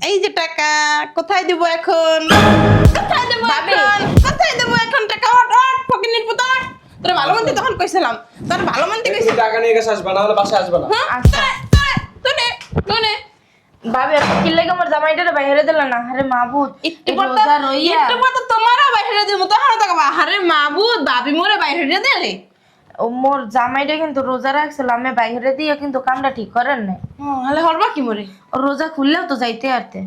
এই যে টাকা কোথায় দেব এখন? কোথায় দেব এখন? কোথায় দেব এখন টাকা? ওঠ ফকিনির পুতর। তোর ভালো মন্দ তখন কইছিলাম। তোর ভালো মন্দ কইছিস। টাকা নিয়ে গেছে আসবা না হলে বাসায় আসবা না। আচ্ছা তোনে তোনে ভাবি আপনি কি লাগে আমার জামাইটারে বাইরে দিলেন না? আরে মাবুদ একটু পর তো তোমারও বাইরে দেব তখন তো আরে মাবুদ ভাবি মোরে বাইরে দিলে। ও মোর জামাইটা কিন্তু রোজা রাখছিল, আমি বাইরে দিয়ে কিন্তু কামটা ঠিক করেন না। হলে হরবা কি মোরে? ও রোজা খুললেও তো যাইতে আরতে।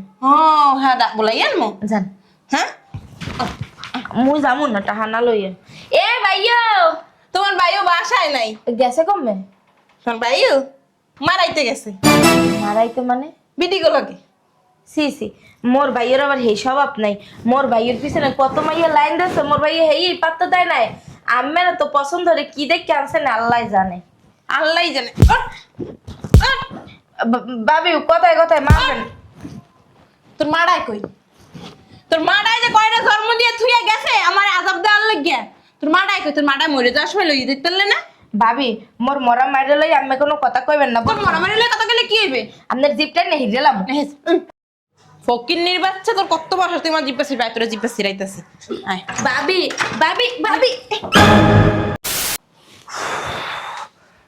হ্যাঁ বলাই আনমো জান হ্যাঁ মুই যামু না টাহানা লইয়া। এ ভাইয়া তোমার ভাইও বাসায় নাই। গেছে কমবে? তোমার ভাইও মারাইতে গেছে। মারাইতে মানে? বিডি গুলোকে সি সি মোর ভাইয়ের আবার হেই স্বভাব নাই। মোর ভাইয়ের পিছনে কত মাইয়া লাইন দিচ্ছে, মোর ভাইয়া হেই পাত্তা দেয় নাই। আম্মের তো পছন্দ হরে কি দেখে আনছে না আল্লাহ জানে। আল্লাহই জানে। ভাবি কথায় কথায় মারবেন। তোর মারাই কই? তোর মারাই যে কয়টা জন্ম দিয়ে থুইয়া গেছে আমার আযাব দেওয়ার লাগিয়া। তোর মারাই কই? তোর মারাই মরে যাওয়ার সময় লইয়া দিতে পারলে না? ভাবি মোর মরা মাইরে লই আমি কোনো কথা কইবেন না। তোর মরামারি লইয়া কথা গেলে কি হইবে? আপনার জিপটা নেই দিলাম। ফকিন্নির বাচ্চা তোর কত বছর তুই আমার জিব্বা সিরাই তোর জিব্বা সিরাইতাছি। আয় ভাবি ভাবি ভাবি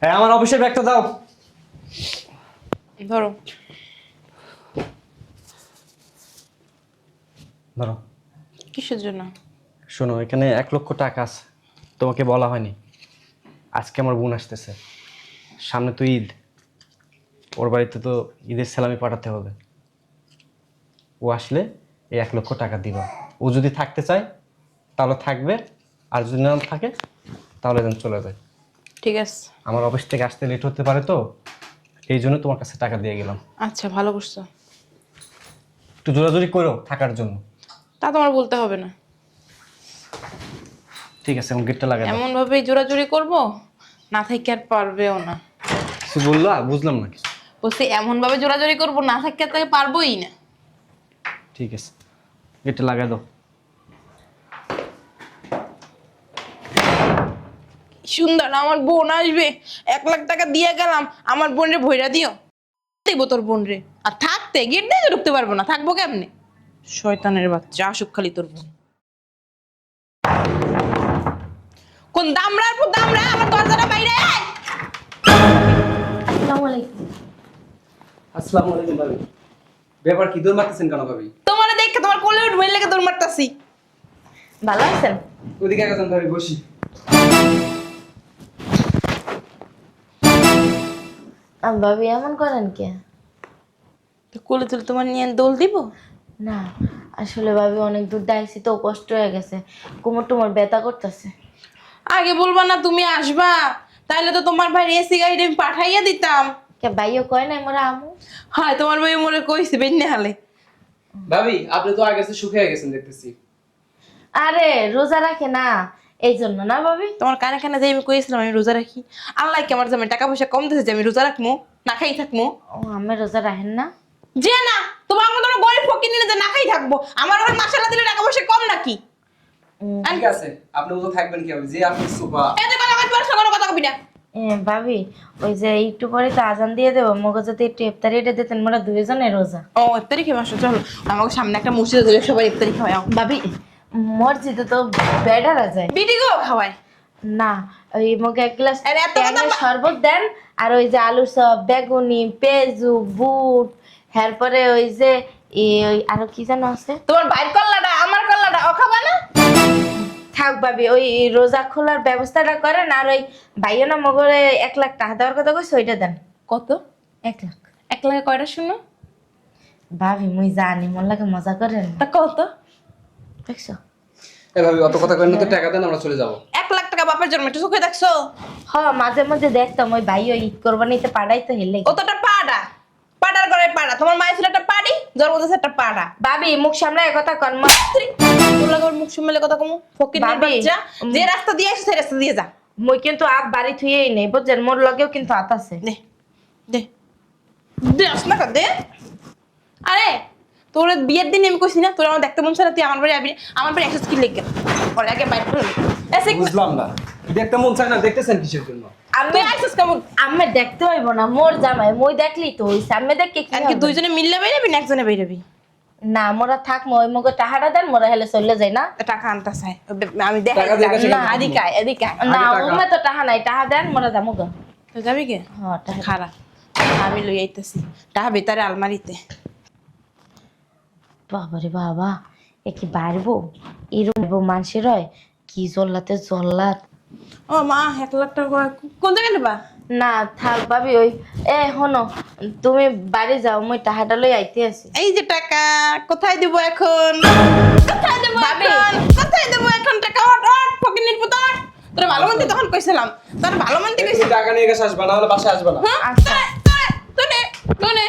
হ্যাঁ আমার অফিসের ব্যাগটা দাও। ধরো। ধরো। কিসের জন্য? শোনো এখানে 1,00,000 টাকা আছে, তোমাকে বলা হয়নি। আজকে আমার বোন আসতেছে, সামনে তো ঈদ, ওর বাড়িতে তো ঈদের সালামি পাঠাতে হবে। ও আসলে এই 1,00,000 টাকা দিবা। ও যদি থাকতে চায় তাহলে থাকবে, আর যদি না থাকে তাহলে যেন চলে যায়। ঠিক আছে। আমার অফিস থেকে আসতে লেট হতে পারে, তো এই জন্য তোমার কাছে টাকা দিয়ে গেলাম। আচ্ছা ভালো করছো। একটু জোরাজোরি করো থাকার জন্য। তা তোমার বলতে হবে না। ঠিক আছে, এখন গেটটা লাগাই দাও। এমন ভাবে জোরাজুরি করব না থেকে আর পারবেও না। কিছু বললা? বুঝলাম না কিছু। বলছি এমন ভাবে জোরাজুরি করব না থেকে আর তাকে পারবোই না। ঠিক আছে, গেটটা লাগাই দাও। সুন্দর আমার বোন আসবে, 1,00,000 টাকা দিয়ে গেলাম, আমার বোনরে ভইরা দিও। দেব তোর বোন রে। আর থাকতে গেট দিয়ে ঢুকতে পারবো না, থাকবো কেমনে? শয়তানের বাচ্চা, আসুক খালি তোর বোন। কোন দামড়ার পর দামড়া আমার দরজাটা বাইরে আয়। আসসালামু আলাইকুম। আসসালামু আলাইকুম ভাবি। ব্যাপার কি, দৌড় মারতেছেন কেন ভাবি? তোমারে দেখে তোমার কোলে উঠবে লেগে দৌড় মারতাছি। ভালো আছেন? ওদিকে গেছেন ভাবি, বসি। ভাবি এমন করেন কে? তো কোলে তুলে তোমার নিয়ে দোল দিব? না আসলে ভাবি অনেক দূর দাইছি তো কষ্ট হয়ে গেছে, কোমর টোমর ব্যথা করতেছে। আগে বলবা না তুমি আসবা, তাইলে তো তোমার ভাই এসি গাড়ি আমি পাঠাইয়া দিতাম। কে ভাইও কয় নাই মোরা আমু? হয় তোমার ভাই মরে কইছে বেন্নে হালে। ভাবি আপনি তো আগে শুকিয়ে গেছেন দেখতেছি। আরে রোজা রাখে না এই জন্য না ভাবি। তোমার কানে কানে যে আমি কইছিলাম আমি রোজা রাখি, আল্লাহ কি আমার জামাই টাকা পয়সা কম দিয়েছে যে আমি রোজা রাখবো না খাই থাকবো? ও আমি রোজা রাখেন না? যে না তোমার মতো গরিব ফকির নিলে যে না খাই থাকবো, আমার আবার মাসালা দিলে টাকা পয়সা কম নাকি? ঠিক আছে, আপনি তো থাকবেন কি হবে, যে আপনি সুপা। এত কথা কইতে পারছ কোনো কথা কবি না। ভাবি ওই যে একটু পরে তো আজান দিয়ে দেবো, মগজতে একটু ইফতারি এটা দিতেন, মোরা দুইজনে রোজা। ও ইফতারি খেয়ে আসো, চলো আমাকে সামনে একটা মসজিদে দিলে সবাই ইফতারি খাওয়াই। ভাবি মসজিদে তো বেডারা যায় বিটি গো খাওয়াই না, ওই মগে 1 গ্লাস আরে এত কথা শরবত দেন, আর ওই যে আলুর চপ, বেগুনি, পেঁয়াজু, বুট, এরপরে ওই যে ওই আরো কি যেন আছে। তোমার ভাইয়ের কল্লাটা আমার কল্লাটা ও খাবা না? থাক ভাবি ওই রোজা খোলার ব্যবস্থাটা করেন, আর ওই ভাইও না মগরে 1,00,000 টাকা দেওয়ার কথা কইছে ওইটা দেন। কত? 1,00,000। 1,00,000 কয়টা শুনো? ভাবি মুই জানি মোর লাগে মজা করেন তা কত? দেখছো? এ ভাবি অত কথা কইন না তো, টাকা দেন আমরা চলে যাব। 1,00,000 টাকা বাপের জন্ম একটু চোখে দেখছো? হ মাঝে মাঝে দেখতাম ওই ভাই ওই ঈদ কোরবানিতে পাড়াইতে হেলে। ও তো একটা পাড়া, পাড়ার ঘরে পাড়া। তোমার মায়ের ছিল একটা পাড়ি, জন্ম দিয়েছে একটা পাড়া। ভাবি মুখ সামলায় কথা কন। তোর লাগে ওর মুখ সামলে কথা কমু ফকির ভাবি, বাচ্চা, যে রাস্তা দিয়ে আসছে সেই রাস্তা দিয়ে যা। মই কিন্তু আত বাড়ি থুইয়েই নেই বুঝছেন, মোর লগেও কিন্তু আত আছে। দে দে দে আসনা কর দে। আরে তোর বিয়ের দিন আমি কইছি না তোর আমার দেখতে মন চায় না, তুই আমার বাড়ি আবি, আমার বাড়ি এসে কি লেগে ওর আগে বাইরে করে এসে বুঝলাম না, দেখতে মন চায় না, দেখতেছেন কিসের জন্য? তুই আইছিস কেমন? আমি দেখতে হইব না, মোর জামাই মই দেখলি তো ওই সামনে দেখে কি আর কি দুইজনে মিললে বাইরাবি না একজনে বাইরাবি? না মোরা থাক ওই মগে টাকাটা দেন মোরা হেলে চলে যাই না। টাকা আনতে চাই আমি দেখাই টাকা দিয়ে কাছে না, এদিকে আয়, এদিকে আয়। না টাকা। ওমে তো টাকা নাই, টাকা দেন মোরা যাবো গো। তো যাবি কে? হ্যাঁ টাকা খারাপ, আমি লই আইতেছি টাকা ভিতরে আলমারিতে। বাবারে বাবা, এ কি বাড়বো এরকম মানুষের হয় কি জল্লাতে জল্লাত। ও মা 1 লাখ টাকা কোন জায়গায় নেবা? না থাক ভাবি ওই এ হনো তুমি বাড়ি যাও, মই টাকাটা লই আইতে আছি। এই যে টাকা, কোথায় দেবো এখন? কোথায় দেবো ভাবি। এখন? কোথায় দেবো এখন টাকা? ফকিনির পুতর, তোর ভালো মন্দি তখন কইছিলাম, তোর ভালো মন্দি তুমি কইছিলাম। টাকা নিয়ে গেছে আসবা, না হলে বাসায় আসবা না। হ্যাঁ আচ্ছা। তোনে তোনে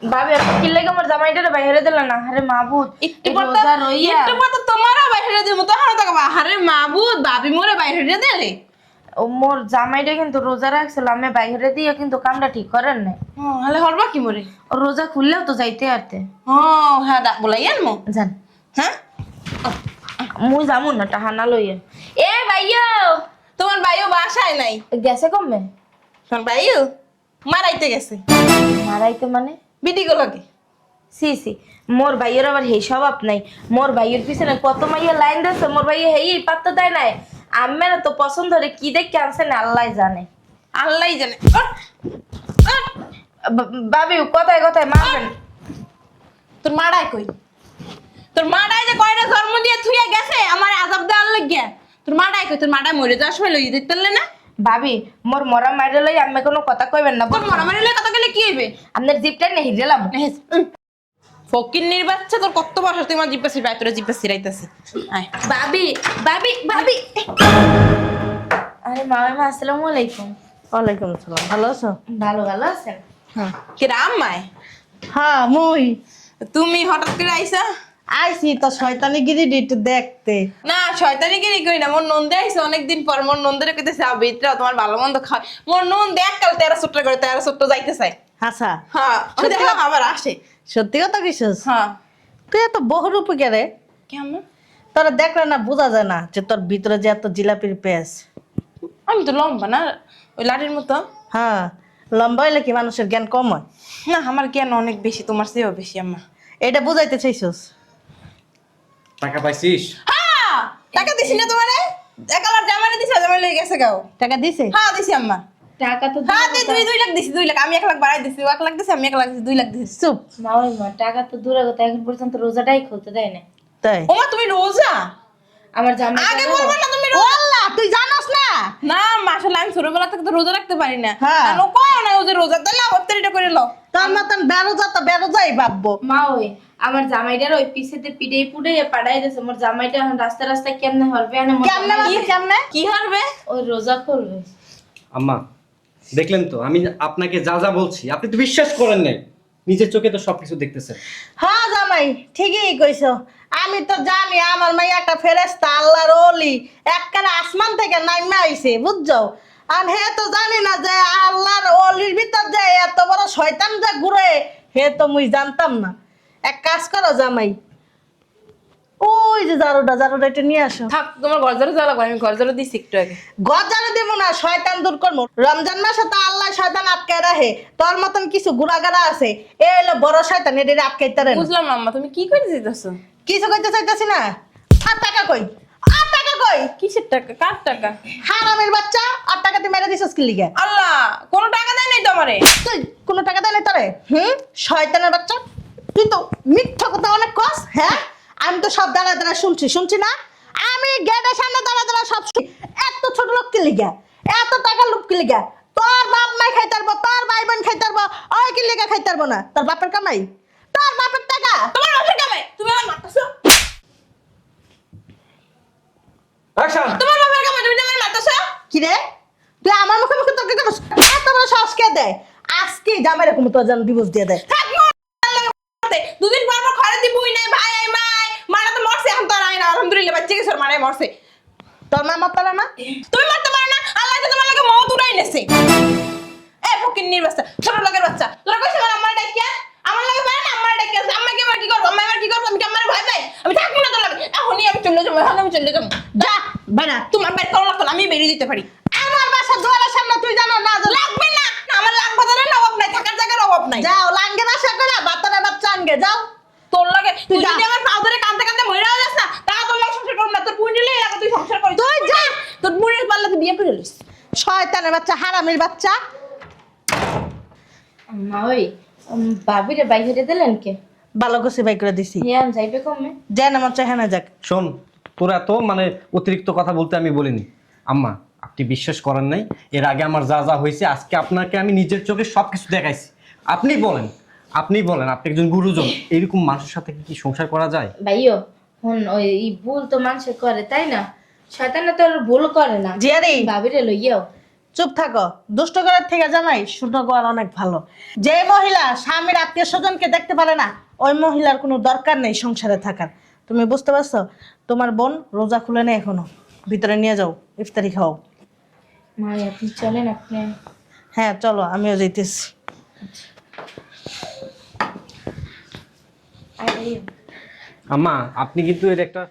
ভাবি আপনি কি লাগে আমার জামাইটারে বাইরে দিলেন না? আরে মাবুদ একটু এই পর তো রোজা রইয়া একটু পর তো তোমারও বাইরে দেবো, তখন তো আরে মাবুদ ভাবি মোরে বাইরে দিলে। ও মোর জামাইটা কিন্তু রোজা রাখছিল, আমি বাইরে দিয়ে কিন্তু কামটা ঠিক করেন নাই। হলে হরবা কি মোরে? ও রোজা খুললেও তো যাইতে আরতে। ও হ্যাঁ বলাই আনমো। জান হ্যাঁ মুই যামু না টাকা না লইয়া। এ ভাইয়া তোমার ভাইও বাসায় নাই? গেছে কমে তোমার ভাইও মারাইতে গেছে। মারাইতে মানে বিটি গুলোকে। সি সি মোর ভাইয়ের আবার হেই স্বভাব নাই। মোর ভাইয়ের পিছনে কত মাইয়া লাইন দিচ্ছে, মোর ভাইয়া হেই পাত্তা দেয় নাই। আম্মেরা তো পছন্দ হরে কি দেখে আনছে না আল্লাহ জানে। আল্লাহ জানে। ভাবি কথায় কথায় মারবেন। তোর মারাই কই? তোর মারাই যে কয়টা জন্ম দিয়ে থুইয়া গেছে আমার আযাব দেওয়ার লাগিয়া। তোর মারাই কই? তোর মারাই মরে যাওয়ার সময় লই দিতে না? ভাবি মোর মরা মাইরে লই আমি কোনো কথা কইবেন না। তোর মারামারি লই কথা গেলে কি হইবে? আপনার জিপটা নেই দিলাম। ফকিন্নির বাচ্চা, তোর কত বছর তুই আমার জিপেছি ভাই, তোর জিপেছি রাইতাছি। আয় ভাবি ভাবি ভাবি আরে মামা আসসালামু আলাইকুম। ওয়ালাইকুম আসসালাম, ভালো আছো? ভালো ভালো আছেন? কে রাম মায়? হ্যাঁ মুই তুমি হঠাৎ করে আইসা? আইছি তো শয়তানি গিরি একটু দেখতে। না শয়তানি কি করি না, মোর নন্দে আইছে অনেকদিন পর। মোর নন্দের কইতেছে আবিত্রা তোমার ভালো মন্দ খায়। মোর নন দেখ কাল 13 সূত্র করে 13 সূত্র যাইতে চাই। হাসা হ্যাঁ ওই দেখো আবার আসে। সত্যি কথা কইছস? হ্যাঁ তুই এত বহুরূপী কে রে? কেমন? তোরা দেখলে না বোঝা যায় না যে তোর ভিতরে যে এত জিলাপির পেস? আমি তো লম্বা না, ওই লাঠির মতো। হ্যাঁ লম্বা হইলে কি মানুষের জ্ঞান কম হয়? না আমার জ্ঞান অনেক বেশি, তোমার চেয়েও বেশি আম্মা। এটা বুঝাইতে চাইছস? টাকা পাইছিস? হ্যাঁ টাকা দিছি না তোমারে? একালার জামানে দিছি, জামাই লই গেছে গাও। টাকা দিছে? হ্যাঁ দিছি আম্মা। টাকা তো হ্যাঁ তুই 2 লাখ দিছি, 2 লাখ। আমি 1 লাখ বাড়াই দিছি, 1 লাখ দিছি, আমি 1 লাখ দিছি, 2 লাখ দিছি। চুপ। মামা টাকা তো দূরে কথা, এখন পর্যন্ত রোজাটাই খুলতে দেয় না। তাই ওমা তুমি রোজা? আমার জামাই আগে বলবা না তুমি রোজা? আল্লাহ তুই জানাস না? না আসলে আমি ছোটবেলা থেকে তো রোজা রাখতে পারি না। হ্যাঁ। কেন কয় না ও যে রোজা, তাহলে অবতারিটা করে লো। তোর মতন বেরোজা তো বেরোজাই ভাববো। মা ওই আমার জামাইটার ওই পিছেতে পিড়ে পুড়ে পাড়াই দিয়েছে। মোর জামাইটা এখন রাস্তা রাস্তায় কেমনে হরবে? কেমনে মাসে কেমনে? কি হারবে? ওই রোজা করবে। আম্মা দেখলেন তো, আমি আপনাকে যা যা বলছি আপনি তো বিশ্বাস করেন নাই। নিজের চোখে তো সবকিছু দেখতেছেন। হ্যাঁ জামাই ঠিকই কইছো। আমি তো জানি আমার মাই একটা ফেরেশতা, আল্লাহর ওলি, একবারে আসমান থেকে নাইমা আইছে, বুঝছো? আর হে তো জানি না যে আল্লাহর ওলির ভিতর যে এত বড় শয়তান যে ঘুরে, হে তো মুই জানতাম না। এক কাজ করো জামাই, ওই যে জারুটা এটা নিয়ে আসো। থাক তোমার গরজারও যাওয়া লাগবে, আমি গরজারও দিছি একটু আগে। গজারে দিব না, শয়তান দূর করবো। রমজান মাসে তো আল্লাহ শয়তান আটকে রাখে, তোর মতন কিছু গুড়াগাড়া আছে, এ হলো বড় শয়তান, এটা আটকাইতে রে না। বুঝলাম না আম্মা, তুমি কি করে দিতেছো? কিছু কইতে চাইতেছি না। আর টাকা কই? আর টাকা কই? কিসের টাকা? কার টাকা? হারামের বাচ্চা, আর টাকা তুই মেরে দিছিস কি লিগে? আল্লাহ কোনো টাকা দেয় নাই তোমারে। তুই কোনো টাকা দেয় নাই তোরে? শয়তানের বাচ্চা, তুই তো মিথ্যা কথা অনেক কস। হ্যাঁ আমি তো সব দাঁড়া দাঁড়া শুনছি না? আমি গেটের সামনে দাঁড়া দাঁড়া সব শুনি। এত ছোট লোক কি লিগা? এত টাকা লোক কি লিগা? তোর বাপ মাই খাইতে পারবো, তোর ভাই বোন খাইতে পারবো, ওই কি লিগা খাইতে পারবো না? তোর বাপের কামাই, তোর বাপের টাকা। তোমার বাপের কামাই, তুমি আমার মারতেছো? অ্যাকশন! তোমার বাপের কামাই, তুমি আমার মারতেছো? কি রে তুই আমার মুখে মুখে তোকে কেন এত বড় সাহস কে দেয়? আজকে জামাই রকম তোর যেন ডিভোর্স দিয়ে দেয়। থাক মোর আল্লাহ মারতে। দুদিন পর পর ঘরে দিবই নাই, ভাই আই মাই মারা তো মরছে, এখন তো আর আয় না আলহামদুলিল্লাহ, বাচ্চা কিছু মারে মরছে। তোর মা মাতালা না? তুমি মারতে পারো না, আল্লাহ তো তোমার লাগে মওত উড়াই নেছে। এ ফকিন্নির বাচ্চা, ছোট লোকের বাচ্চা, তোরা কইছ আমার আম্মার ডাকিয়া? আমার লাগে পারে না, আম্মার ডাকিয়া আম্মা কি আমার কি করব? আম্মা আমার কি করব? আমি কি আম্মার ভয় পাই? আমি থাকবো না তোর লাগে, এখনই আমি চলে যাবো, এখন আমি চলে যাবো। যা বেড়া। তোমার বের করো লাগতো না, আমি বেরিয়ে যেতে পারি। আমার বাসার দুয়ারের সামনে তুই জানো না? লাগবে না, না আমার লাগবে না, অভাব নাই, থাকার জায়গার অভাব নাই। যাও লাঙ্গে বাসা করে বাতারে বাচ্চা আনগে যাও। তোর লাগে লাগে তুই যা। যদি আমার পাও ধরে কাঁদতে কাঁদতে মইরাও যাস না তা তোর লাগে সংসার করব না তোর বোন নিলে এলাকা তুই সংসার করিস তুই যা তোর বোনের পাল্লা তুই বিয়ে করে লিস শয়তানের বাচ্চা, হারামির বাচ্চা। আম্মা ওই ভাবিরে বাইরে দিলেন কে? ভালো করছি, বাই করে দিছি। হিয়ান যাইবে কমে? যেন আমার চেহারা যাক। শোন, তোর এত মানে অতিরিক্ত কথা বলতে আমি বলিনি। আম্মা, আপনি বিশ্বাস করেন নাই, এর আগে আমার যা যা হয়েছে আজকে আপনাকে আমি নিজের চোখে সব কিছু দেখাইছি। আপনি বলেন, আপনি একজন গুরুজন, এরকম মানুষের সাথে কি সংসার করা যায়? ভাইও হন ওই ভুল তো মানুষে করে তাই না? শয়তানে তো আর ভুল করে না। জিয়ারি ভাবিরে লইয়াও চুপ থাকো, দুষ্ট করার থেকে জানাই শুদ্ধ করা অনেক ভালো। যে মহিলা স্বামীর আত্মীয় স্বজনকে দেখতে পারে না, ওই মহিলার কোনো দরকার নেই সংসারে থাকার। তুমি বুঝতে পারছো? তোমার বোন রোজা খুলে নেই এখনো, ভিতরে নিয়ে যাও, ইফতারি খাও। মা আপনি চলেন আপনি। হ্যাঁ চলো, আমিও যাইতেছি। আরে আম্মা, আপনি কিন্তু এর একটা